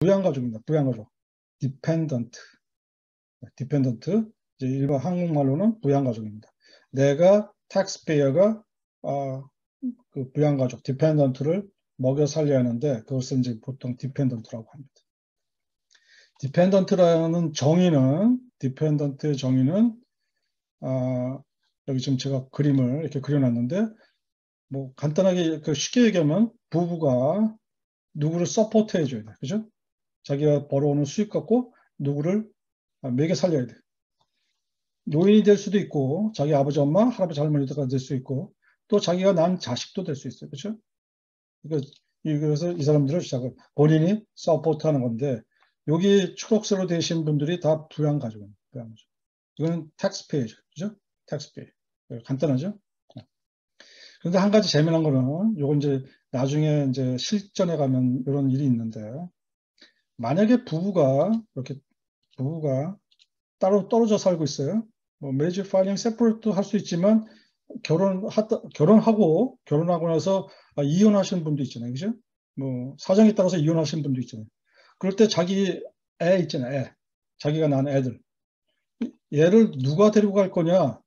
부양가족입니다. 부양가족. dependent. dependent. 이제 일반 한국말로는 부양가족입니다. 내가 taxpayer가 그 부양가족 dependent를 먹여 살려야 하는데 그것을 이제 보통 dependent라고 합니다. dependent라는 정의는 dependent의 정의는 여기 지금 제가 그림을 이렇게 그려놨는데 뭐 간단하게 쉽게 얘기하면 부부가 누구를 서포트 해줘야 돼. 그죠? 자기가 벌어오는 수익 갖고 누구를 먹여 살려야 돼. 노인이 될 수도 있고 자기 아버지 엄마 할아버지 할머니가 될 수 있고 또 자기가 낳은 자식도 될 수 있어요. 그렇죠? 그래서 이 사람들을 시작을 본인이 서포트하는 건데 여기 초록색으로 되신 분들이 다 부양가족입니다. 부양가족. 이거는 taxpayer죠. 그죠? taxpayer. 간단하죠? 그런데 한 가지 재미난 거는 요건 이제 나중에 이제 실전에 가면 이런 일이 있는데 만약에 부부가 따로 떨어져 살고 있어요. 뭐 marriage filing separate도 할 수 있지만 결혼하고 나서 이혼하시는 분도 있잖아요. 그죠? 뭐 사정에 따라서 이혼하시는 분도 있잖아요. 그럴 때 자기 애 있잖아요. 애. 자기가 낳은 애들. 얘를 누가 데리고 갈 거냐,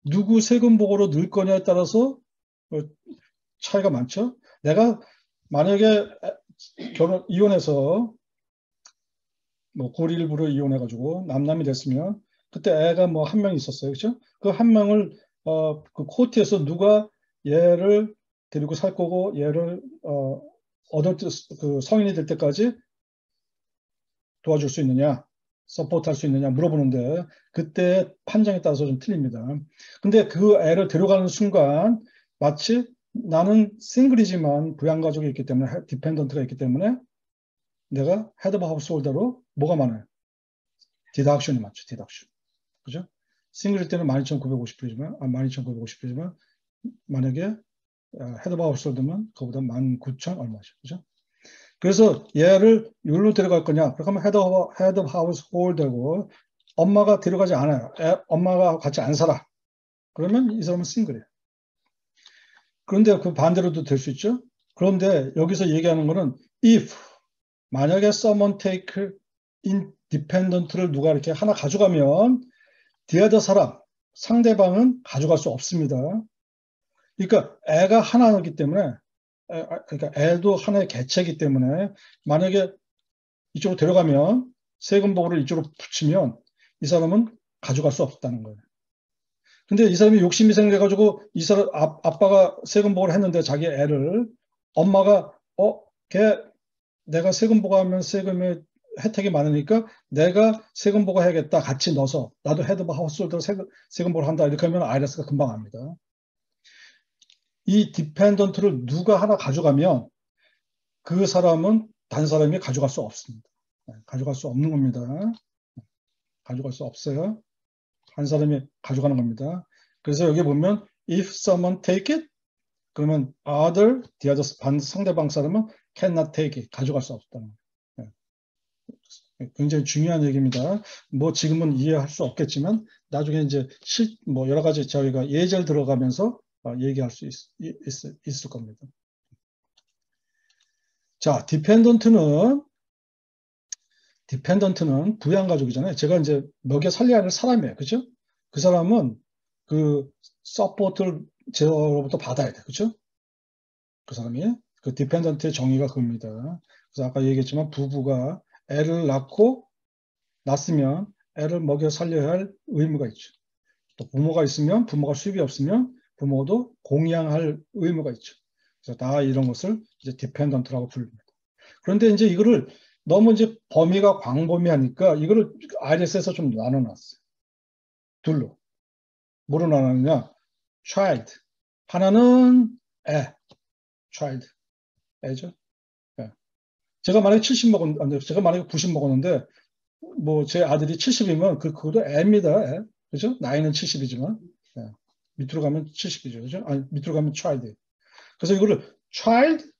누구 세금 보고로 넣을 거냐에 따라서 차이가 많죠. 내가 만약에 이혼해서 뭐 고리일부로 이혼해가지고 남남이 됐으면 그때 애가 뭐 한 명 있었어요. 그렇죠? 그 한 명을 그 코트에서 누가 얘를 데리고 살 거고 얘를 그 성인이 될 때까지 도와줄 수 있느냐, 서포트할 수 있느냐 물어보는데 그때 판정에 따라서 좀 틀립니다. 근데 그 애를 데려가는 순간 마치 나는 싱글이지만 부양가족이 있기 때문에 디펜던트가 있기 때문에 내가 헤드 오브 하우스홀더로 뭐가 많아요? 디덕션이 많죠. 디덕션. 그죠? 싱글일 때는 12,950불이지만 12,950불이지만 만약에 헤드 오브 하우스홀더면 그보다 19,000 얼마죠. 그죠? 그래서 얘를 여기로 데려갈 거냐? 그러면 헤드 오브 하우스홀더고 엄마가 데려가지 않아요. 엄마가 같이 안 살아. 그러면 이 사람은 싱글이에요. 그런데 그 반대로도 될 수 있죠. 그런데 여기서 얘기하는 거는 if 만약에 someone take independent를 누가 이렇게 하나 가져가면 the other 사람 상대방은 가져갈 수 없습니다. 그러니까 애가 하나이기 때문에 그러니까 애도 하나의 개체이기 때문에 만약에 이쪽으로 데려가면 세금 보고를 이쪽으로 붙이면 이 사람은 가져갈 수 없다는 거예요. 근데 이 사람이 욕심이 생겨가지고 이 사람 아빠가 세금 보고를 했는데 자기 애를 엄마가 걔 내가 세금 보고하면 세금의 혜택이 많으니까 내가 세금 보고해야겠다 같이 넣어서 나도 헤드 오브 하우스홀더 세금 보고를 한다 이렇게 하면 IRS가 금방 압니다. 이 디펜던트를 누가 하나 가져가면 그 사람은 다른 사람이 가져갈 수 없습니다. 가져갈 수 없는 겁니다. 가져갈 수 없어요. 한 사람이 가져가는 겁니다. 그래서 여기 보면 if someone take it 그러면 the other 상대방 사람은 cannot take it 가져갈 수 없다는 거예요. 굉장히 중요한 얘기입니다. 뭐 지금은 이해할 수 없겠지만 나중에 이제 뭐 여러 가지 저희가 예절 들어가면서 얘기할 수 있을 겁니다. 자, 디펜던트는 부양가족이잖아요. 제가 이제 먹여 살려야 할 사람이에요. 그죠? 그 사람은 그 서포트를 저로부터 받아야 돼. 그죠? 그 사람이. 그 디펜던트의 정의가 그겁니다. 그래서 아까 얘기했지만 부부가 애를 낳았으면 애를 먹여 살려야 할 의무가 있죠. 또 부모가 있으면 부모가 수입이 없으면 부모도 공양할 의무가 있죠. 그래서 다 이런 것을 이제 디펜던트라고 부릅니다. 그런데 이제 이거를 너무 이제 범위가 광범위하니까 이거를 IRS에서 좀 나눠놨어요. 둘로. 뭐로 나눴느냐? child. 하나는 애. child. 애죠. 애. 제가 만약에 70 먹었는데, 제가 만약에 90 먹었는데, 뭐 제 아들이 70이면 그것도 애입니다. 애. 그죠? 나이는 70이지만. 애. 밑으로 가면 70이죠. 그죠? 아니, 밑으로 가면 child. 그래서 이거를 child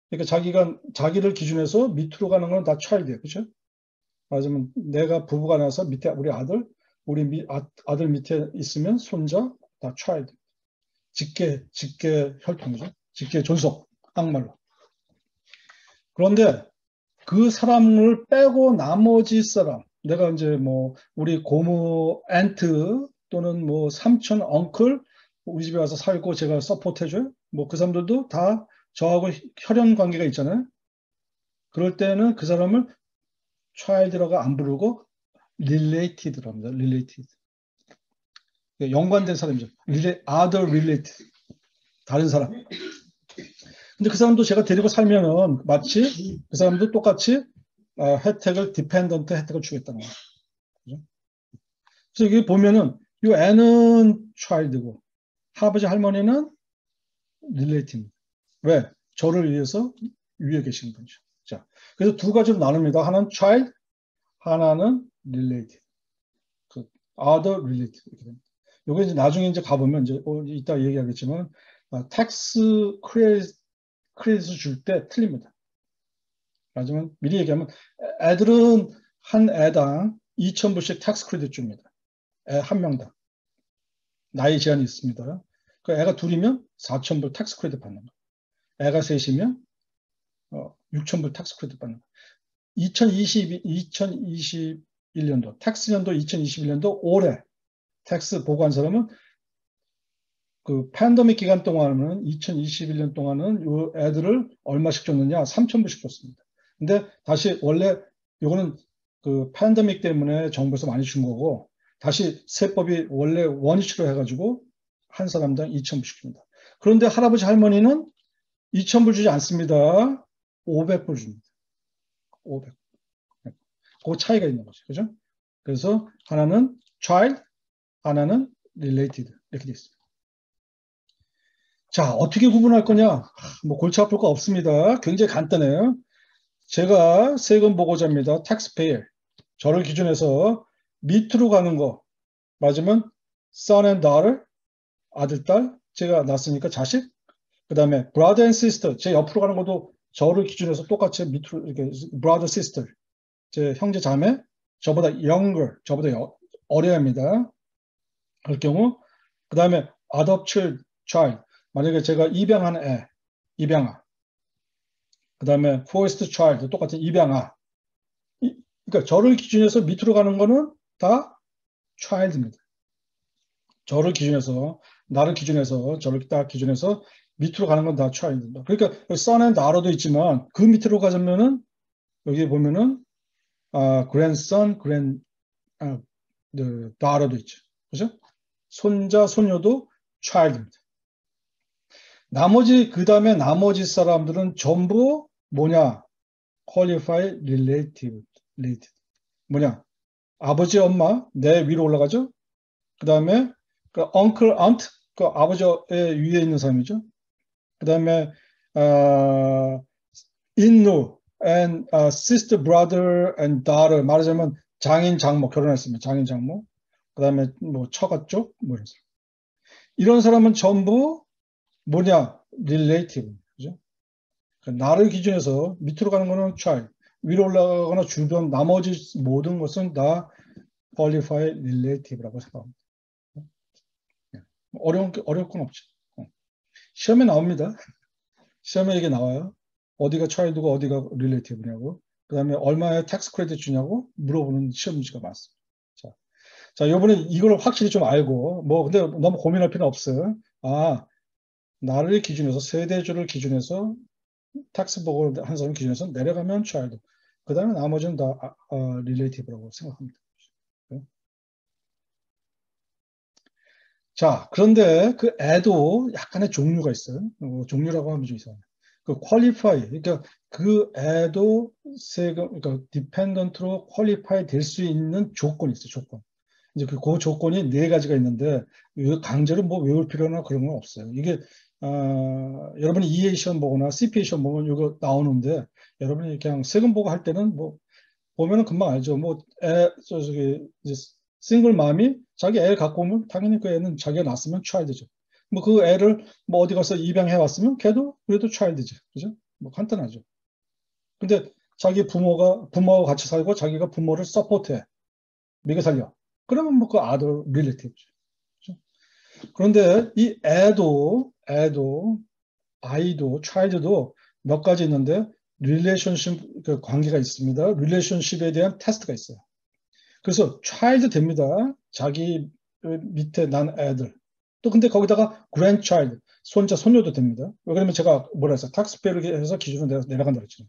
그러니까 자기를 기준해서 밑으로 가는 건 다 child예요. 그렇죠? 맞으면 내가 부부가 나서 밑에 우리 아들 밑에 있으면 손자 다 child. 직계 혈통이죠. 직계 존속, 한국말로. 그런데 그 사람을 빼고 나머지 사람, 내가 이제 뭐 우리 고모 앤트 또는 뭐 삼촌 엉클 우리 집에 와서 살고 제가 서포트 해줘요. 뭐 그 사람들도 다 저하고 혈연 관계가 있잖아요. 그럴 때는 그 사람을 child라고 안 부르고 related라고 합니다. related. 연관된 사람이죠. other related. 다른 사람. 근데 그 사람도 제가 데리고 살면은 마치 그 사람도 똑같이 혜택을, 디펜던트 혜택을 주겠다는 거예요. 그죠? 그래서 여기 보면은 이 애는 child고 할아버지 할머니는 relativ입니다. 왜? 저를 위해서 위에 계신 분이죠. 자, 그래서 두 가지로 나눕니다. 하나는 child, 하나는 relative. 그 other relative 이렇게 됩니다. 요거 이제 나중에 이제 가보면 이제 이따 얘기하겠지만 텍스 크레딧을 줄 때 틀립니다. 하지만 미리 얘기하면 애들은 한 애당 2,000불씩 텍스 크레딧 줍니다. 애 한 명당. 나이 제한이 있습니다. 그 애가 둘이면 4,000불 텍스 크레딧 받는 거예요. 애가 셋이면 6,000불 텍스 크레딧 받는 거예요. 2021년도, 텍스 년도 2021년도 올해 텍스 보고한 사람은 그 팬데믹 기간 동안은 2021년 동안은 요 애들을 얼마씩 줬느냐? 3,000불씩 줬습니다. 근데 다시 원래 요거는 그 팬데믹 때문에 정부에서 많이 준 거고 다시 세법이 원래 원위치로 해가지고 한 사람당 2,000불씩 줍니다. 그런데 할아버지 할머니는 2,000불 주지 않습니다. 500불 줍니다. 500. 그 차이가 있는 거죠. 그죠? 그래서 하나는 child, 하나는 related 이렇게 되어 있습니다. 자, 어떻게 구분할 거냐? 뭐 골치 아플 거 없습니다. 굉장히 간단해요. 제가 세금 보고자입니다. taxpayer. 저를 기준해서 밑으로 가는 거 맞으면 son and daughter, 아들, 딸. 제가 낳았으니까 자식. 그 다음에 brother and sister. 제 옆으로 가는 것도 저를 기준해서 똑같이 밑으로 이렇게 brother, sister. 제 형제 자매. 저보다 younger, 저보다 어려야 합니다. 그럴 경우. 그 다음에 adopted child. 만약에 제가 입양한 애, 입양아. 그 다음에 forced child, 똑같은 입양아. 그러니까 저를 기준해서 밑으로 가는 거는 다 child입니다. 저를 기준해서, 나를 기준해서, 저를 딱 기준해서 밑으로 가는 건 다 child입니다. 그러니까 son and daughter도 있지만 그 밑으로 가자면은 여기 보면은 grandson, daughter도 있죠. 그죠? 손자, 손녀도 child입니다. 그 다음에 나머지 사람들은 전부 뭐냐? qualified related. 뭐냐? 아버지, 엄마, 내 위로 올라가죠? 그 다음에 그 uncle, aunt, 그 아버지의 위에 있는 사람이죠. 그 다음에 in-law and sister, brother and daughter. 말하자면 장인, 장모, 결혼했으면 장인, 장모. 그 다음에 뭐 처가 쪽, 뭐 이런 사람. 이런 사람은 전부 뭐냐? relative. 그죠? 나를 기준해서 밑으로 가는 거는 child, 위로 올라가거나 주변 나머지 모든 것은 다 qualified relative라고 생각합니다. 어려울 건 없죠. 시험에 나옵니다. 시험에 이게 나와요. 어디가 child고 어디가 relative냐고. 그 다음에 얼마의 tax credit 주냐고 물어보는 시험 문제가 많습니다. 자, 요번에 이걸 확실히 좀 알고, 뭐, 근데 너무 고민할 필요는 없어요. 나를 기준해서, 세대주를 기준해서 텍스 보고를 한 사람 기준에서 내려가면 child. 그 다음에 나머지는 다 relative라고 생각합니다. 자, 그런데 그 애도 약간의 종류가 있어요. 종류라고 하면 좀 이상해요. 그 qualify, 그러니까 그 애도 세금, 그러니까 dependent로 qualify 될 수 있는 조건이 있어요. 조건. 이제 그 조건이 네 가지가 있는데 강제로 뭐 외울 필요나 그런 건 없어요. 이게 여러분이 EA 시험 보거나 CPA 시험 보면 이거 나오는데 여러분이 그냥 세금 보고 할 때는 뭐 보면은 금방 알죠. 뭐 저기 이제 싱글 맘이 자기 애 갖고 오면 당연히 그 애는 자기가 낳았으면 child죠. 뭐 그 애를 뭐 어디 가서 입양해 왔으면 걔도 그래도 child죠. 그죠? 뭐 간단하죠. 근데 자기 부모하고 같이 살고 자기가 부모를 서포트해. 먹여 살려. 그러면 뭐 그 other relative죠. 그런데 이 애도 아이도 child도 몇 가지 있는데 relationship 그 관계가 있습니다. relationship에 대한 테스트가 있어요. 그래서 child 됩니다. 자기 밑에 난 애들. 또 근데 거기다가 grandchild, 손자, 손녀도 됩니다. 왜 그러면 제가 뭐라 했어요? taxpayer를 해서 기준으로 내려간다 그랬죠.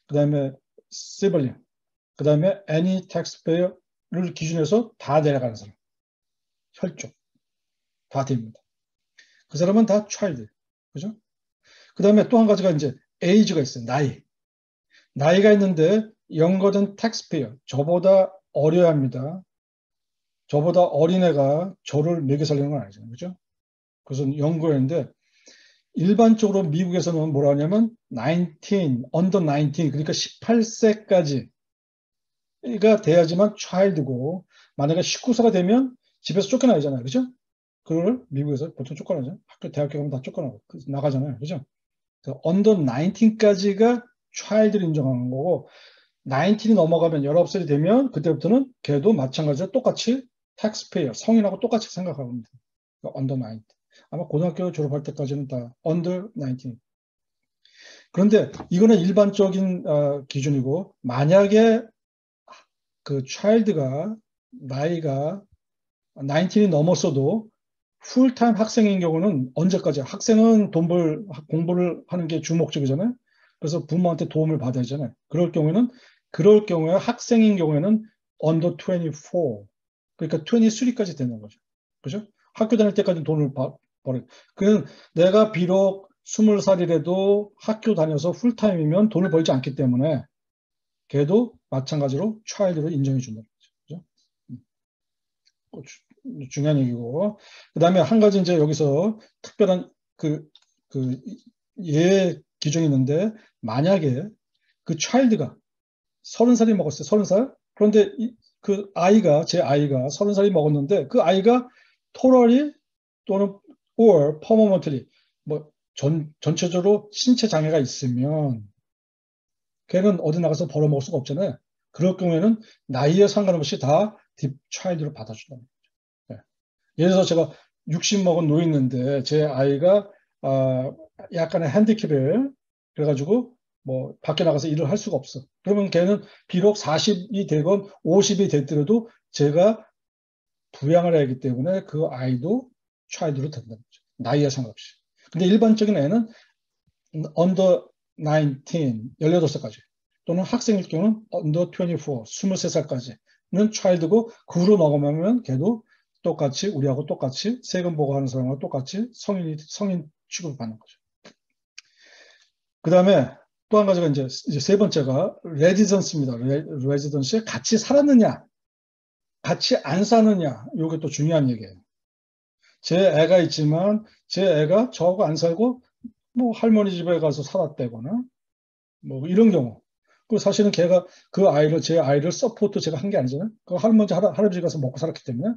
그 다음에 sibling, 그 다음에 any taxpayer를 기준해서 다 내려가는 사람. 혈족. 다 됩니다. 그 사람은 다 child. 그죠? 그 다음에 또 한 가지가 이제 age가 있어요. 나이. 나이가 있는데 younger than taxpayer. 저보다 어려야 합니다. 저보다 어린애가 저를 먹여 살리는 건 아니잖아요. 그죠? 그래서 연구했는데 일반적으로 미국에서는 뭐라 하냐면 19, under 19, 그러니까 18세까지가 돼야지만 child고 만약에 19세가 되면 집에서 쫓겨나잖아요. 그죠? 그걸 미국에서 보통 쫓겨나죠. 학교, 대학교 가면 다 쫓겨나고 나가잖아요. 그죠? 그래서 under 19까지가 child를 인정하는 거고 19이 넘어가면 19살이 되면 그때부터는 걔도 마찬가지로 똑같이 taxpayer, 성인하고 똑같이 생각하고 있습니다. 그러니까 under 19. 아마 고등학교 졸업할 때까지는 다 under 19. 그런데 이거는 일반적인 기준이고 만약에 그 child가 나이가 19이 넘었어도 풀타임 학생인 경우는 언제까지? 학생은 공부를 하는 게 주목적이잖아요. 그래서 부모한테 도움을 받아야 하잖아요. 그럴 경우에 학생인 경우에는 under 24. 그러니까 23까지 되는 거죠. 그죠? 학교 다닐 때까지 돈을 벌어요. 그 내가 비록 20살이라도 학교 다녀서 풀타임이면 돈을 벌지 않기 때문에 걔도 마찬가지로 child로 인정해 준다는 거죠. 그죠? 중요한 얘기고. 그 다음에 한 가지 이제 여기서 특별한 예 기준이 있는데, 만약에 그 child가 30살이 먹었어요. 30살. 그런데 제 아이가 30살이 먹었는데, 그 아이가 totally 또는 or permanently, 뭐, 전체적으로 신체 장애가 있으면, 걔는 어디 나가서 벌어먹을 수가 없잖아요. 그럴 경우에는 나이에 상관없이 다 딥 차일드로 받아준다. 예를 들어서 제가 60 먹은 노인인데 제 아이가 약간의 핸디캡을 그래가지고 뭐 밖에 나가서 일을 할 수가 없어. 그러면 걔는 비록 40이 되건 50이 됐더라도 제가 부양을 해야 하기 때문에 그 아이도 차일드로 된다는 거죠. 나이에 상관없이. 근데 일반적인 애는 under 19, 18살까지 또는 학생일 경우는 under 24, 23살까지는 child고 그 후로 넘어가면 걔도 똑같이 우리하고 똑같이 세금 보고하는 사람하고 똑같이 성인 취급을 받는 거죠. 그 다음에 또 한 가지가 이제 세 번째가 residence입니다. residence에 같이 살았느냐, 같이 안 사느냐, 이게 또 중요한 얘기예요. 제 애가 있지만 제 애가 저하고 안 살고 뭐 할머니 집에 가서 살았다거나 뭐 이런 경우. 그 사실은 걔가 제 아이를 서포트 제가 한 게 아니잖아요. 그 할아버지 가서 먹고 살았기 때문에.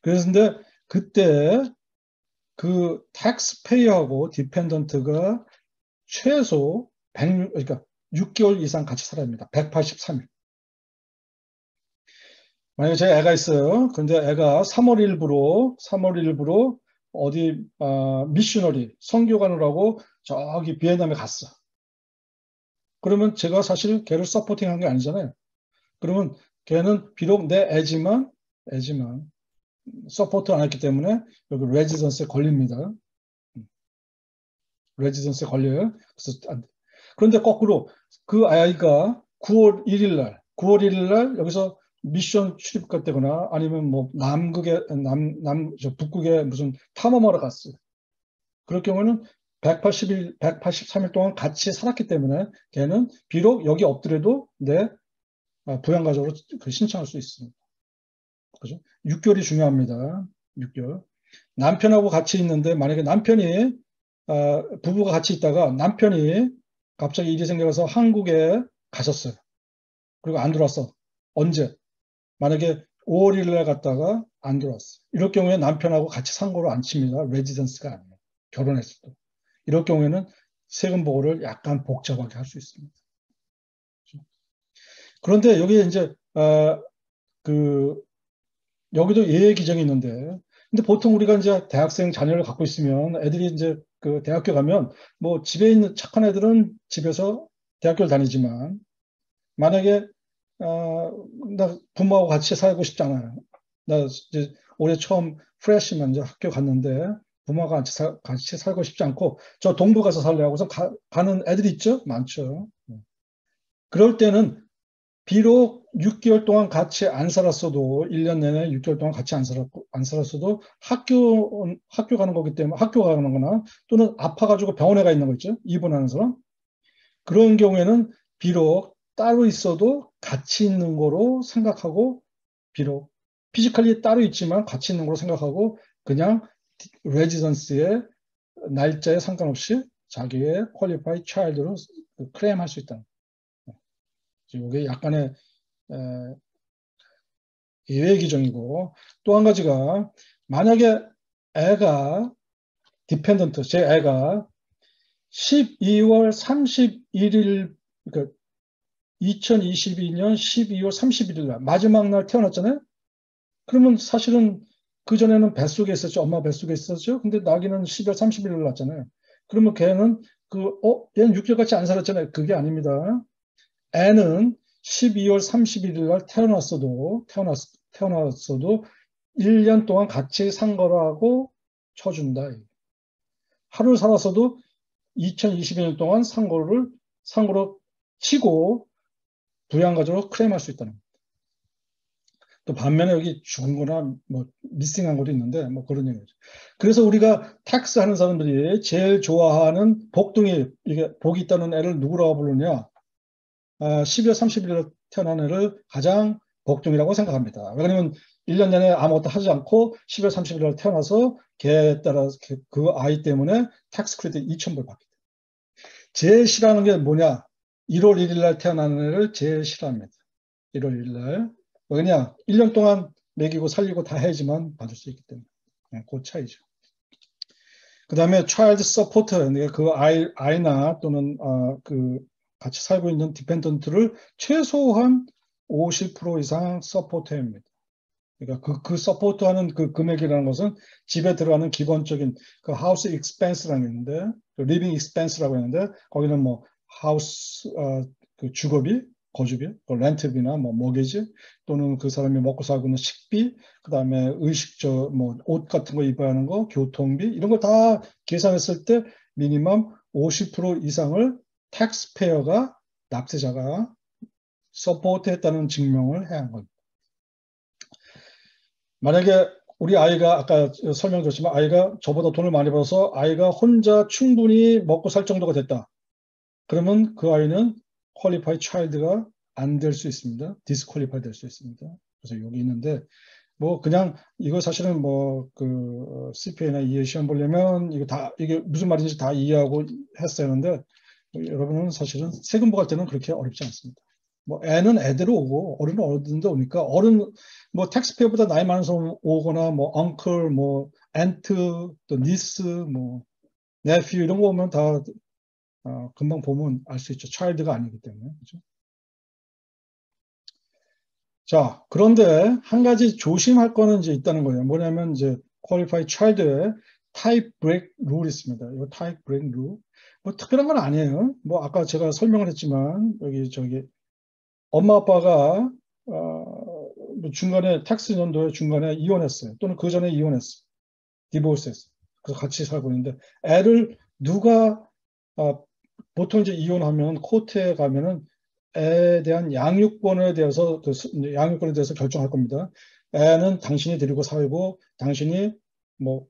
그런데 그때 그 텍스페이하고 디펜던트가 최소 그러니까 6개월 이상 같이 살아야 합니다. 183일. 만약에 제 애가 있어요. 근데 애가 3월 일부로 어디 미셔너리 선교관을 하고 저기 비엔남에 갔어. 그러면 제가 사실 걔를 서포팅한 게 아니잖아요. 그러면 걔는 비록 내 애지만 서포트 안 했기 때문에 여기 레지던스에 걸립니다. 레지던스에 걸려요. 그런데 거꾸로 그 아이가 9월 1일 날 여기서 미션 출입 되거나 아니면 뭐 북극에 무슨 탐험하러 갔어요. 그럴 경우는 183일 동안 같이 살았기 때문에 걔는 비록 여기 없더라도 내 부양가족으로 신청할 수 있습니다. 그죠? 6개월이 중요합니다. 6개월. 남편하고 같이 있는데 만약에 부부가 같이 있다가 남편이 갑자기 일이 생겨서 한국에 가셨어요. 그리고 안 들어왔어. 언제? 만약에 5월 1일 날 갔다가 안 들어왔어. 이럴 경우에 남편하고 같이 상고를 안 칩니다. 레지던스가 아니에요. 결혼했을 때. 이럴 경우에는 세금 보고를 약간 복잡하게 할 수 있습니다. 그런데 여기에 이제 여기도 예외 규정이 있는데, 근데 보통 우리가 이제 대학생 자녀를 갖고 있으면 애들이 이제 그 대학교 가면 뭐 집에 있는 착한 애들은 집에서 대학교를 다니지만 만약에 나 부모하고 같이 살고 싶잖아요. 나 이제 올해 처음 프레시만 이제 학교 갔는데 부모가 같이 살고 싶지 않고 저 동부 가서 살래 하고서 가는 애들이 있죠? 많죠. 그럴 때는 비록 6개월 동안 같이 안 살았어도 1년 내내 6개월 동안 같이 안 살았어도 학교 가는 거기 때문에 학교 가는 거나 또는 아파가지고 병원에 가 있는 거 있죠? 입원하는 사람. 그런 경우에는 비록 따로 있어도 같이 있는 거로 생각하고 비록 피지컬리 따로 있지만 같이 있는 거로 생각하고 그냥 레지던스의 날짜에 상관없이 자기의 퀄리파이 차일드로 클레임할 수 있다. 이게 약간의 예외 규정이고 또 한 가지가 만약에 애가 디펜던트 제 애가 12월 31일 그러니까 2022년 12월 31일 날 마지막 날 태어났잖아요. 그러면 사실은 그 전에는 뱃속에 있었죠. 엄마 뱃속에 있었죠. 근데 나기는 12월 31일 날 났잖아요. 그러면 걔는 얘는 6개월같이 안 살았잖아요. 그게 아닙니다. 애는 12월 31일 날 태어났어도 1년 동안 같이 산 거라고 쳐준다. 하루 살았어도 2022년 동안 산 거로 치고 부양가족으로 클레임할 수 있다는 거예요. 또 반면에 여기 죽은 거나 뭐 미싱한 것도 있는데 뭐 그런 얘기죠. 그래서 우리가 텍스 하는 사람들이 제일 좋아하는 복둥이 이게 복이 있다는 애를 누구라고 부르냐? 12월 30일에 태어난 애를 가장 복둥이라고 생각합니다. 왜냐하면 1년 내내 아무것도 하지 않고 12월 30일에 태어나서 걔에 따라 그 아이 때문에 텍스 크레딧 2,000불 받게 돼요. 제일 싫어하는 게 뭐냐? 1월 1일 날 태어난 애를 제일 싫어합니다. 1월 1일 날. 왜냐? 1년 동안 먹이고 살리고 다 해야지만 받을 수 있기 때문에. 그 차이죠. 그 다음에 child support, 그 아이나 또는 그 같이 살고 있는 디펜던트를 최소한 50% 이상 서포트해야 합니다. 그러니까 그 서포트하는 그 금액이라는 것은 집에 들어가는 기본적인 그 하우스 익스펜스라는 게 있는데, 리빙 익스펜스라고 했는데 거기는 뭐 하우스 그 주거비, 거주비, 렌트비나 뭐 모기지 또는 그 사람이 먹고 살고 있는 식비, 그다음에 의식저 뭐 옷 같은 거 입어야 하는 거, 교통비 이런 거 다 계산했을 때 미니멈 50% 이상을 텍스페어가 납세자가 서포트했다는 증명을 해야 하는 겁니다. 만약에 우리 아이가 아까 설명드렸지만 아이가 저보다 돈을 많이 벌어서 아이가 혼자 충분히 먹고 살 정도가 됐다. 그러면 그 아이는 퀄리파이 차일드가 안 될 수 있습니다. 디스퀄리파이 될 수 있습니다. 그래서 여기 있는데 뭐 그냥 이거 사실은 뭐 그 CPA나 EA 시험 보려면 이게 무슨 말인지 다 이해하고 했어야 하는데 여러분은 사실은 세금 부과할 때는 그렇게 어렵지 않습니다. 뭐 애는 애대로 오고 어른은 어른도 오니까 어른 뭐 텍스페어보다 나이 많은 사람 오거나 뭐 엉클 뭐 앤트 또 니스 뭐 네퓨 이런 거 오면 다 금방 보면 알 수 있죠. 차일드가 아니기 때문에. 그렇죠? 자, 그런데 한 가지 조심할 거는 이제 있다는 거예요. 뭐냐면 이제 qualified child의 type break rule 있습니다. 이 type break rule. 뭐 특별한 건 아니에요. 뭐 아까 제가 설명을 했지만 여기 저기 엄마 아빠가 뭐 중간에 텍스 연도에 중간에 이혼했어요. 또는 그 전에 이혼했어요. 디보스했어요. 그래서 같이 살고 있는데 애를 누가 보통 이제 이혼하면 코트에 가면은 애에 대한 양육권에 대해서 결정할 겁니다. 애는 당신이 데리고 살고 당신이 뭐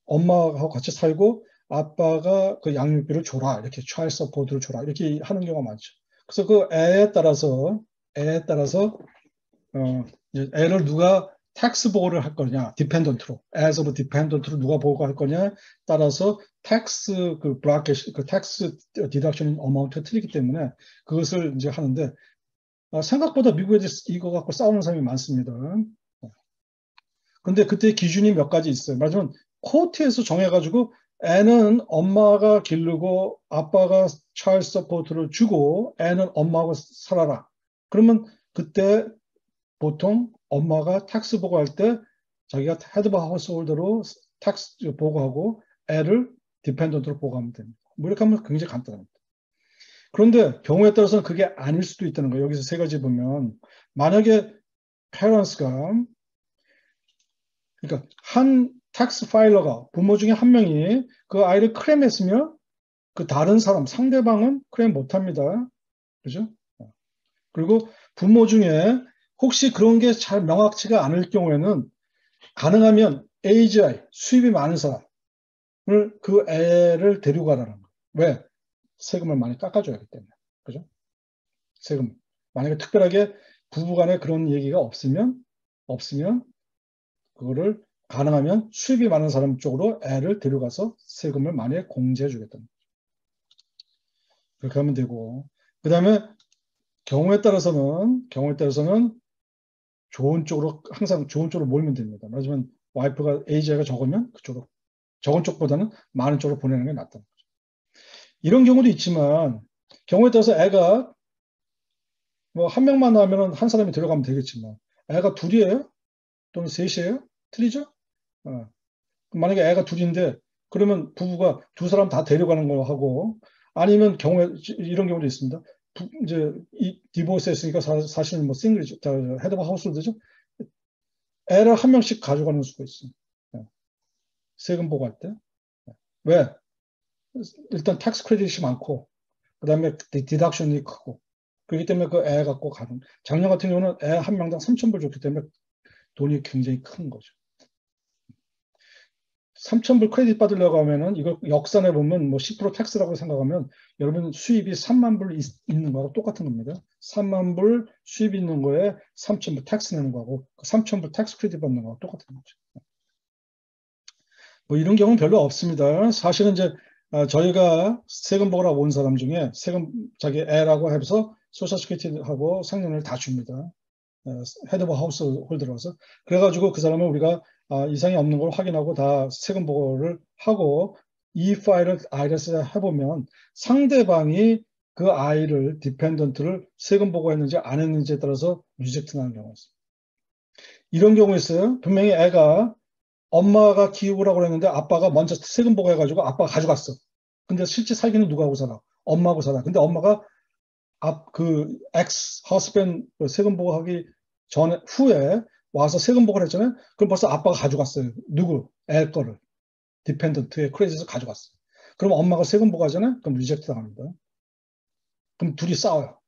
엄마하고 같이 살고 아빠가 그 양육비를 줘라 이렇게 차일드 서포트를 줘라 이렇게 하는 경우가 많죠. 그래서 그 애에 따라서 이제 애를 누가 텍스 보호를 할 거냐, 디펜던트로, as of dependent로 누가 보호할 거냐에 따라서 텍스 그 브라켓, 그 텍스 디덕션 어마운트가 틀리기 때문에 그것을 이제 하는데 생각보다 미국에 이거 갖고 싸우는 사람이 많습니다. 근데 그때 기준이 몇 가지 있어요. 말하자면 코트에서 정해가지고 애는 엄마가 기르고 아빠가 차일드 서포트를 주고 애는 엄마하고 살아라. 그러면 그때 보통 엄마가 텍스 보고할 때 자기가 헤드 하우스홀더로 텍스 보고하고 애를 디펜던트로 보고하면 됩니다. 뭐 이렇게 하면 굉장히 간단합니다. 그런데 경우에 따라서는 그게 아닐 수도 있다는 거예요. 여기서 세 가지 보면 만약에 parents가 그러니까 한 텍스 파일러가 부모 중에 한 명이 그 아이를 클레임했으며 그 다른 사람 상대방은 클레임 못합니다. 그죠? 그리고 부모 중에 혹시 그런 게 잘 명확치가 않을 경우에는 가능하면 AGI 수입이 많은 사람을 그 애를 데리고 가라는 거예요. 왜? 세금을 많이 깎아줘야기 때문에. 그죠? 세금. 만약에 특별하게 부부간에 그런 얘기가 없으면 그거를 가능하면 수입이 많은 사람 쪽으로 애를 데려가서 세금을 많이 공제해 주겠다는 거죠. 그렇게 하면 되고, 그 다음에 경우에 따라서는 좋은 쪽으로 항상 좋은 쪽으로 몰면 됩니다. 하지만 와이프가 AGI가 적으면 그쪽으로 적은 쪽보다는 많은 쪽으로 보내는 게 낫다는 거죠. 이런 경우도 있지만 경우에 따라서 애가 뭐 한 명만 나오면 한 사람이 데려가면 되겠지만 애가 둘이에요? 또는 셋이에요? 틀리죠? 만약에 애가 둘인데 그러면 부부가 두 사람 다 데려가는 거 하고 아니면 경우에 이런 경우도 있습니다. 이제 이 디보스 했으니까 사실은 뭐 싱글이죠. 헤드 오브 하우스홀드죠. 애를 한 명씩 가져가는 수가 있어요. 세금 보고할 때. 왜? 일단 텍스 크레딧이 많고 그다음에 디덕션이 크고 그렇기 때문에 그 애 갖고 가는 작년 같은 경우는 애 한 명당 3,000불 줬기 때문에 돈이 굉장히 큰 거죠. 3,000불 크레딧 받으려고 하면은 이걸 역산해 보면 뭐 10% 텍스라고 생각하면 여러분 수입이 3만 불 있는 거하고 똑같은 겁니다. 3만 불 수입 있는 거에 3,000불 텍스 내는 거하고 3,000불 텍스 크레딧 받는 거하고 똑같은 거죠. 뭐 이런 경우는 별로 없습니다. 사실은 이제 저희가 세금 보고라 온 사람 중에 세금 자기 애라고 해서 소셜 시큐리티하고 상년을 다 줍니다. 헤드 오브 하우스 홀더라서 그래가지고 그 사람은 우리가 이상이 없는 걸 확인하고 다 세금 보고를 하고 이 파일을 IRS에 해보면 상대방이 그 아이를 디펜던트를 세금 보고했는지 안 했는지에 따라서 리젝트 나는 경우가 있어요. 이런 경우 있어요. 분명히 애가 엄마가 키우라고 했는데 아빠가 먼저 세금 보고해가지고 아빠가 가져갔어. 근데 실제 살기는 누가 하고 살아? 엄마하고 살아. 근데 엄마가 그 엑스 허스밴 세금 보고하기 전에 후에 와서 세금 보고를 했잖아요. 그럼 벌써 아빠가 가져갔어요. 누구? 애 거를. 디펜던트의 크레딧을 가져갔어요. 그럼 엄마가 세금 보고하잖아요. 그럼 리젝트 당합니다. 그럼 둘이 싸워요.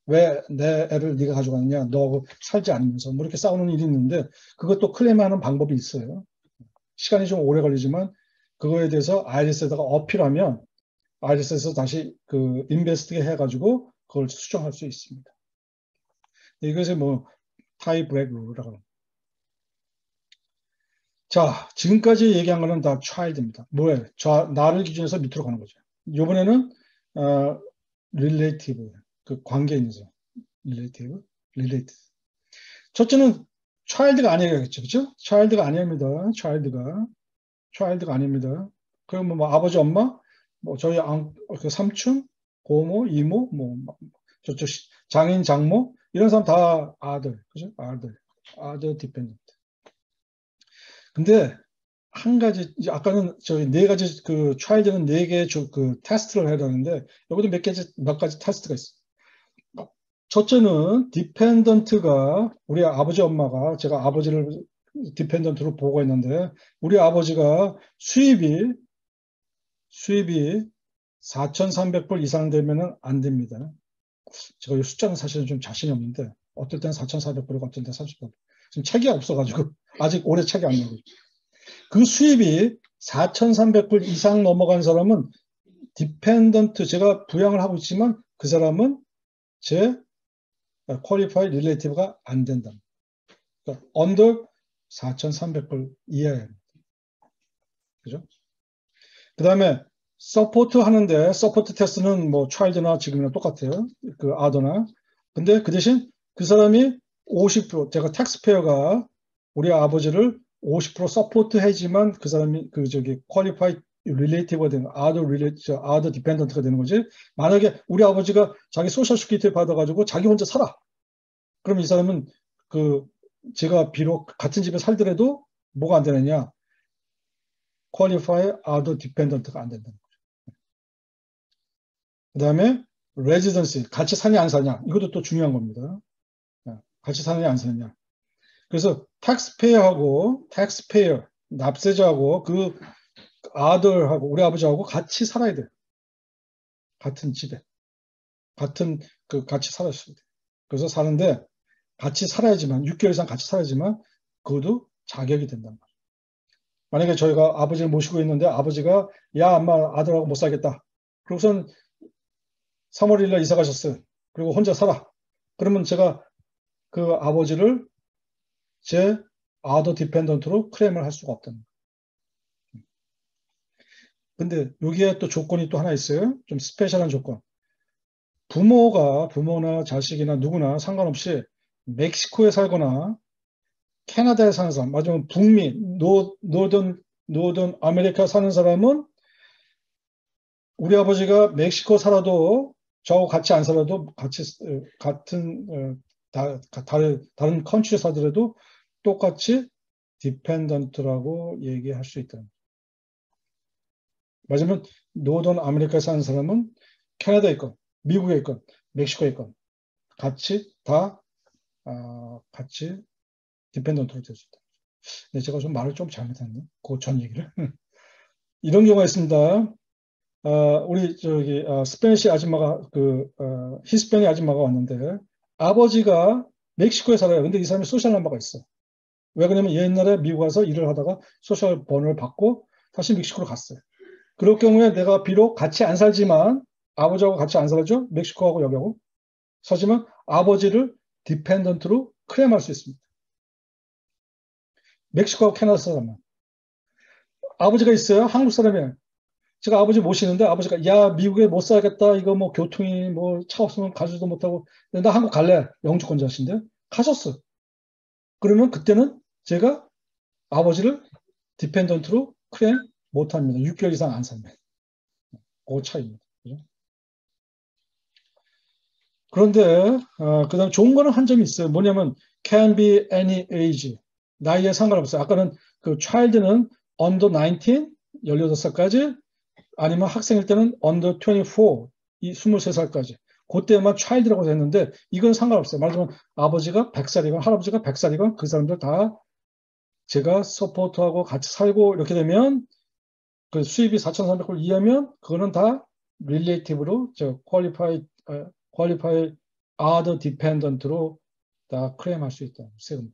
왜 내 애를 네가 가져갔냐? 너하고 살지 않으면서 뭐 이렇게 싸우는 일이 있는데 그것도 클레임하는 방법이 있어요. 시간이 좀 오래 걸리지만 그거에 대해서 IRS에다가 어필하면 IRS에서 다시 그 인베스티게 해가지고 그걸 수정할 수 있습니다. 이것이 뭐 타이 브렉 룰이라고 합니다. 자, 지금까지 얘기한 거는 다 child입니다. 뭐예요? 나를 기준해서 밑으로 가는 거죠. 이번에는 relative, 그 관계에 있는 related. 첫째는 child가 아니겠죠, 그렇죠? child가 아닙니다. child가 아닙니다. 그러면 뭐 아버지, 엄마, 뭐 저희 그 삼촌, 고모, 이모, 뭐 저쪽 장인, 장모 이런 사람 다 아들, 그죠? 아들 디펜던트. 근데 한 가지 이제 아까는 저희 네 가지 그 child는 네 개의 그 테스트를 해야 되는데 여기도 몇 가지 테스트가 있어요. 첫째는 디펜던트가 우리 아버지 엄마가 제가 아버지를 디펜던트로 보고했는데 우리 아버지가 수입이 4,300불 이상 되면은 안 됩니다. 제가 이 숫자는 사실은 좀 자신이 없는데 어떨 때는 4,400불이고 어떨 때는 30불. 지금 책이 없어가지고 아직 올해 책이 안 나오고 그 수입이 4,300불 이상 넘어간 사람은 디펜던트 제가 부양을 하고 있지만 그 사람은 제 퀄리파이 릴레이티브가 안 된다. 그러니까 under 4,300불 이하입니다. 그죠? 그 다음에 서포트 하는데 서포트 테스트는 뭐 child나 지금이랑 똑같아요. 그 아더나. 근데 그 대신 그 사람이 50% 제가 텍스페어가 우리 아버지를 50% 서포트 해지만 그 사람이 그 저기 퀄리파이 릴레이티브가 되는 아더 디펜던트가 되는 거지. 만약에 우리 아버지가 자기 소셜 시큐리티 받아가지고 자기 혼자 살아. 그럼 이 사람은 그 제가 비록 같은 집에 살더라도 뭐가 안 되느냐? qualify other dependent가 안 된다는 거죠. 그 다음에 residency, 같이 사냐 안 사냐, 이것도 또 중요한 겁니다. 같이 사냐 안 사냐. 그래서 taxpayer, 납세자하고 그 아들하고 우리 아버지하고 같이 살아야 돼요. 같은 집에. 같이 살았어야 돼요. 그래서 사는데 같이 살아야지만, 6개월 이상 같이 살아야지만 그것도 자격이 된단 말이에요. 만약에 저희가 아버지를 모시고 있는데 아버지가 야, 엄마 아들하고 못 살겠다. 그러고선 3월 1일 날 이사 가셨어요. 그리고 혼자 살아. 그러면 제가 그 아버지를 제 아더 디펜던트로 클레임을 할 수가 없다는 거예요. 근데 여기에 또 조건이 또 하나 있어요. 좀 스페셜한 조건. 부모나 자식이나 누구나 상관없이 멕시코에 살거나 캐나다에 사는 사람, 맞으면 북미, 노던 아메리카 사는 사람은 우리 아버지가 멕시코 살아도 저하고 같이 안 살아도 같은 다른 컨트리에 살더라도 똑같이 디펜던트라고 얘기할 수 있다. 맞으면 노던 아메리카에 사는 사람은 캐나다에 있건 미국에 있건 멕시코에 있건 같이 디펜던트로 될 수 있다. 네, 제가 좀 말을 좀 잘못했네. 그 전 얘기를. 이런 경우가 있습니다. 우리 스페니시 아줌마가 히스패닉 아줌마가 왔는데 아버지가 멕시코에 살아요. 근데 이 사람이 소셜 넘버가 있어. 왜 그러냐면 옛날에 미국 가서 일을 하다가 소셜 번호를 받고 다시 멕시코로 갔어요. 그럴 경우에 내가 비록 같이 안 살지만 아버지하고 같이 안 살죠. 멕시코하고 여기하고 하지만 아버지를 디펜던트로 클레임할 수 있습니다. 멕시코하고 캐나다 사람은 아버지가 있어요. 한국 사람이에요. 제가 아버지 모시는데 아버지가 야 미국에 못 살겠다. 이거 뭐 교통이 뭐 차 없으면 가지도 못하고 나 한국 갈래. 영주권자신데 가셨어. 그러면 그때는 제가 아버지를 디펜던트로 클레임 못합니다. 6개월 이상 안 살면. 그 차이입니다. 그죠? 그런데 그다음 좋은 거는 한 점이 있어요. 뭐냐면 can be any age. 나이에 상관없어요. 아까는 그 child는 under 19, 18살까지 아니면 학생일 때는 under 24, 이 23살까지. 그때만 child라고 했는데 이건 상관없어요. 말하자면 아버지가 100살이건 할아버지가 100살이건 그 사람들 다 제가 서포트하고 같이 살고 이렇게 되면 그 수입이 4,300불 이하면 그거는 다 relative로 qualify other dependent로 다 클레임할 수 있다. 세금.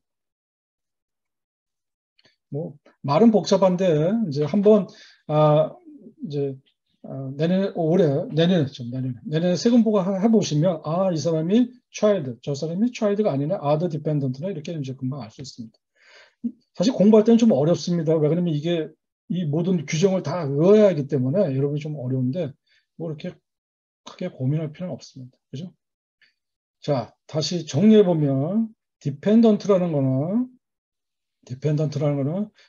뭐 말은 복잡한데 이제 한번 이제 내년에 세금 보고 해보시면 이 사람이 child, 저 사람이 child가 아니라 other dependent나 이렇게 이제 금방 알 수 있습니다. 사실 공부할 때는 좀 어렵습니다. 왜 그러냐면 이게 이 모든 규정을 다 외워야 하기 때문에 여러분이 좀 어려운데 뭐 이렇게 크게 고민할 필요는 없습니다. 그죠? 자, 다시 정리해 보면 디펜던트라는 거는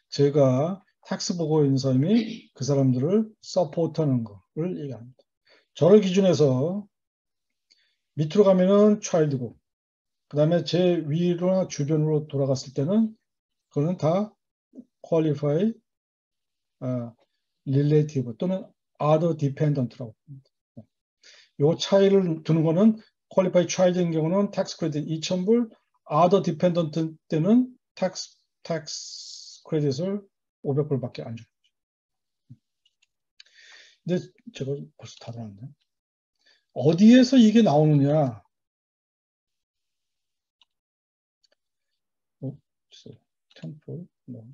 제가 텍스 보고 있는 사람이 그 사람들을 서포트하는 거를 얘기합니다. 저를 기준해서 밑으로 가면은 child고 그 다음에 제 위로나 주변으로 돌아갔을 때는 그거는 다 qualify relative 또는 other dependent라고 합니다. 요 차이를 두는 거는 qualify child인 경우는 tax credit 2,000불, other dependent 때는 tax credit을 500불밖에 안 줘요. 근데 제가 벌써 다 들었네. 어디에서 이게 나오느냐? 10불, 뭐,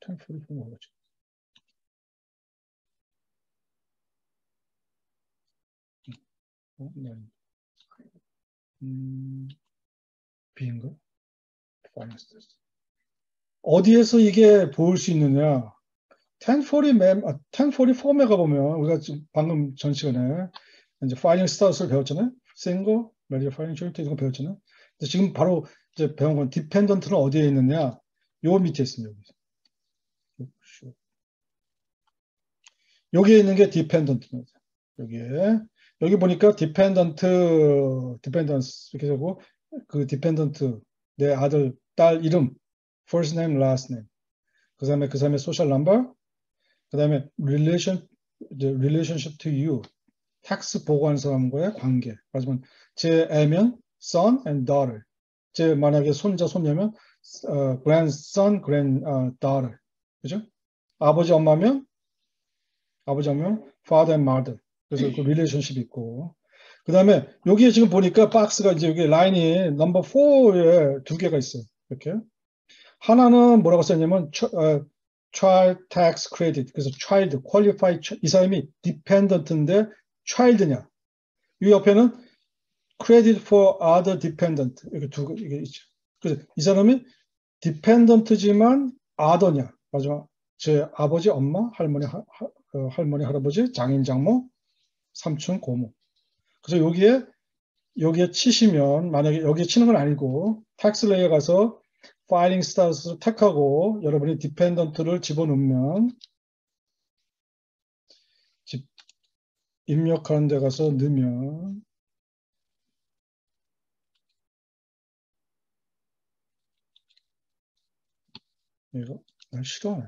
10불이 뭐겠죠? 네. B인가? 어디에서 이게 보일 수 있느냐? 1044메가 보면 우리가 지금 방금 전 시간에 이제 파이링 스타트를 배웠잖아요. 싱글, 메리어 파이링 조인트 이런 거 배웠잖아요. 근데 지금 바로 이제 배운 건 디펜던트는 어디에 있느냐? 요 밑에 있습니다. 여기에 있는 게 디펜던트입니다. 여기 보니까 디펜던스 이렇게 되고 그 디펜던트 내 아들 딸 이름 first name last name 그 다음에 소셜 넘버 그 다음에 relationship to you. 텍스 보고하는 사람과의 관계. 그러면 제 애면 son and daughter. 제 만약에 손자, 손녀면 grandson, granddaughter. 그죠? 아버지, 엄마면 father and mother. 그래서 그 relationship 있고. 그 다음에 여기에 지금 보니까 박스가 이제 여기 라인이 넘버 4에 두 개가 있어요. 이렇게. 하나는 뭐라고 썼냐면 child tax credit. 그래서 child, qualified, 이 사람이 dependent인데 child냐. 이 옆에는 credit for other dependent. 이렇게 이게 있죠. 그래서 이 사람이 dependent지만 other냐. 마지막 제 아버지, 엄마, 할머니, 할머니, 할아버지, 장인, 장모, 삼촌, 고모. 그래서 여기에 치시면 만약에 여기에 치는 건 아니고 텍스 레이어 가서 파일링 스타트스를 택하고 여러분이 디펜던트를 집어넣으면 입력하는 데 가서 넣으면 이거 날 싫어하네.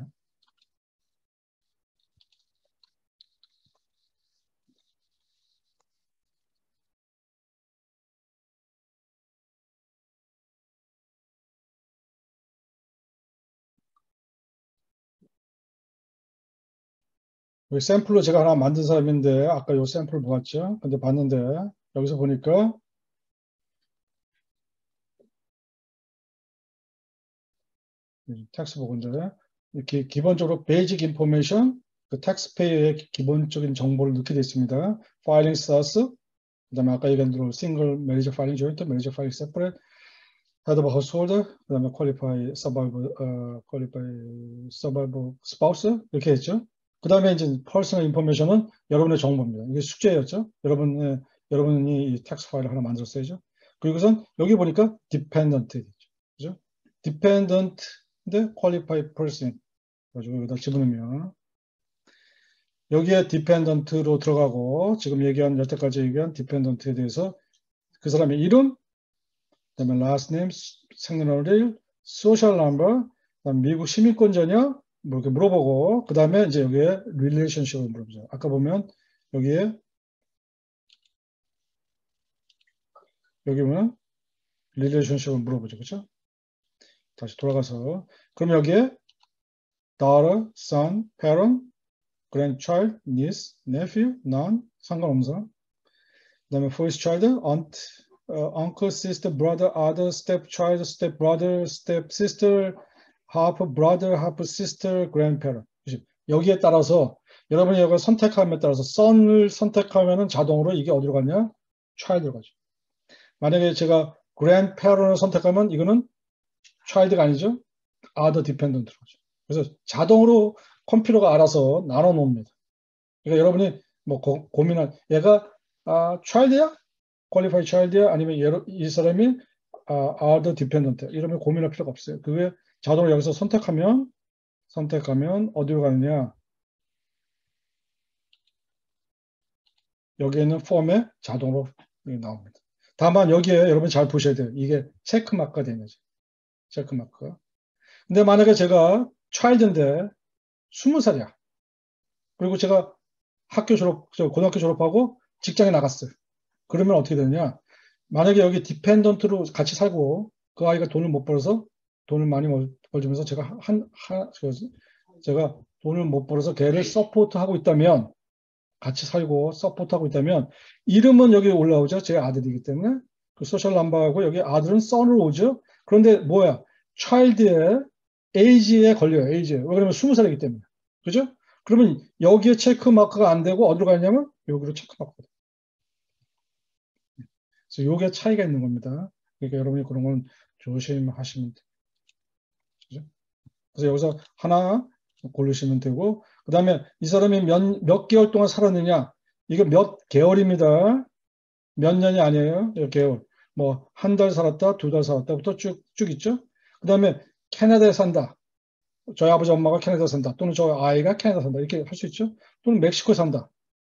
여기 샘플로 제가 하나 만든 사람인데 아까 요 샘플 보았죠? 근데 봤는데 여기서 보니까 텍스 보고 이제 이렇게 기본적으로 베이직 인포메이션 그 텍스페이어의 기본적인 정보를 넣게 되어 있습니다. 파일링 스타스 그다음에 아까 얘기한 대로 싱글 매니저 파일링 조인트 매니저 파일링 세퍼레이트 head of household 그다음에 qualify survival spouse 이렇게 했죠. 그 다음에 이제 personal information은 여러분의 정보입니다. 이게 숙제였죠. 여러분이 이 텍스트 파일을 하나 만들었어야죠. 그리고선 여기 보니까 dependent 그죠? dependent인데 qualified person 가지고 여기다 집어넣으면 여기에 dependent로 들어가고 지금 여태까지 얘기한 dependent에 대해서 그 사람의 이름, 그다음에 last name, 생년월일, social number, 그다음 미국 시민권자냐 뭐 이렇게 물어보고 그 다음에 이제 여기에 relationship을 물어보죠. 아까 보면 여기 보면 relationship을 물어보죠, 그렇죠? 다시 돌아가서 그럼 여기에 daughter, son, parent, grandchild, niece, nephew, none 상관없어. 그다음에 first child, aunt, uncle, sister, brother, other, stepchild, stepbrother, stepsister, half brother, half sister, grandparent. 여기에 따라서 여러분이 여기 선택함에 따라서 son을 선택하면은 자동으로 이게 어디로 가냐? child로 가죠. 만약에 제가 grandparent을 선택하면 이거는 child가 아니죠? other dependent로 가죠. 그래서 자동으로 컴퓨터가 알아서 나눠 놓습니다. 그러니까 여러분이 뭐 고민한 얘가 child야? qualified child야? 아니면 이 사람이 other dependent 이러면 고민할 필요가 없어요. 그게 자동으로 여기서 선택하면 어디로 가느냐? 여기 있는 폼에 자동으로 나옵니다. 다만 여기에 여러분 잘 보셔야 돼요. 이게 체크마크가 되는 거죠. 체크마크가. 근데 만약에 제가 child인데 20살이야. 그리고 제가 고등학교 졸업하고 직장에 나갔어요. 그러면 어떻게 되느냐? 만약에 여기 디펜던트로 같이 살고 그 아이가 돈을 못 벌어서 돈을 많이 벌주면서 제가 돈을 못 벌어서 걔를 서포트하고 있다면 같이 살고 서포트하고 있다면 이름은 여기 올라오죠. 제 아들이기 때문에 그 소셜 넘버하고 여기 아들은 son으로 오죠. 그런데 뭐야? child의 age에 걸려요. age에. 왜 그러면 20살이기 때문에. 그죠? 그러면 여기에 체크 마크가 안 되고 어디로 가냐면 여기로 체크 마크가 돼요. 그래서 요게 차이가 있는 겁니다. 그러니까 여러분이 그런 건 조심하시면 돼요. 그죠? 그래서 여기서 하나 고르시면 되고 그 다음에 이 사람이 몇 개월 동안 살았느냐 이거 몇 개월입니다. 몇 년이 아니에요. 몇 개월. 뭐 한 달 살았다, 2달 살았다부터 쭉 있죠. 그 다음에 캐나다에 산다. 저희 아버지 엄마가 캐나다에 산다. 또는 저 아이가 캐나다 산다. 이렇게 할 수 있죠. 또는 멕시코에 산다.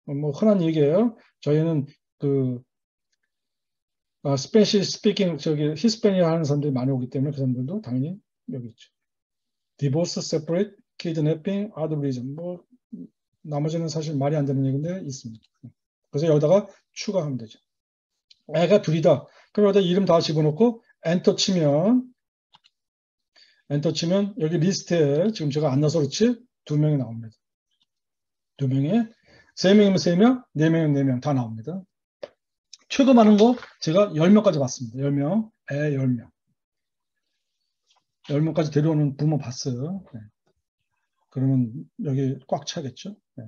뭐 흔한 얘기예요. 저희는 그 스페니시 스피킹 히스패니아 하는 사람들이 많이 오기 때문에 그 사람들도 당연히 여기 있죠. 디보스, 세퍼레이트, 키드내핑, 아더 리전 뭐 나머지는 사실 말이 안 되는 얘기인데 있습니다. 그래서 여기다가 추가하면 되죠. 애가 둘이다. 그럼 여기다 이름 다 집어넣고 엔터 치면 여기 리스트에 지금 제가 안 넣어서 그렇지 2명이 나옵니다. 2명에 3명이면 3명, 4명이면 4명 다 나옵니다. 최고 많은 거 제가 10명까지 봤습니다. 10명, 애 10명. 10명까지 데려오는 부모 봤어요. 네. 그러면 여기 꽉 차겠죠. 네.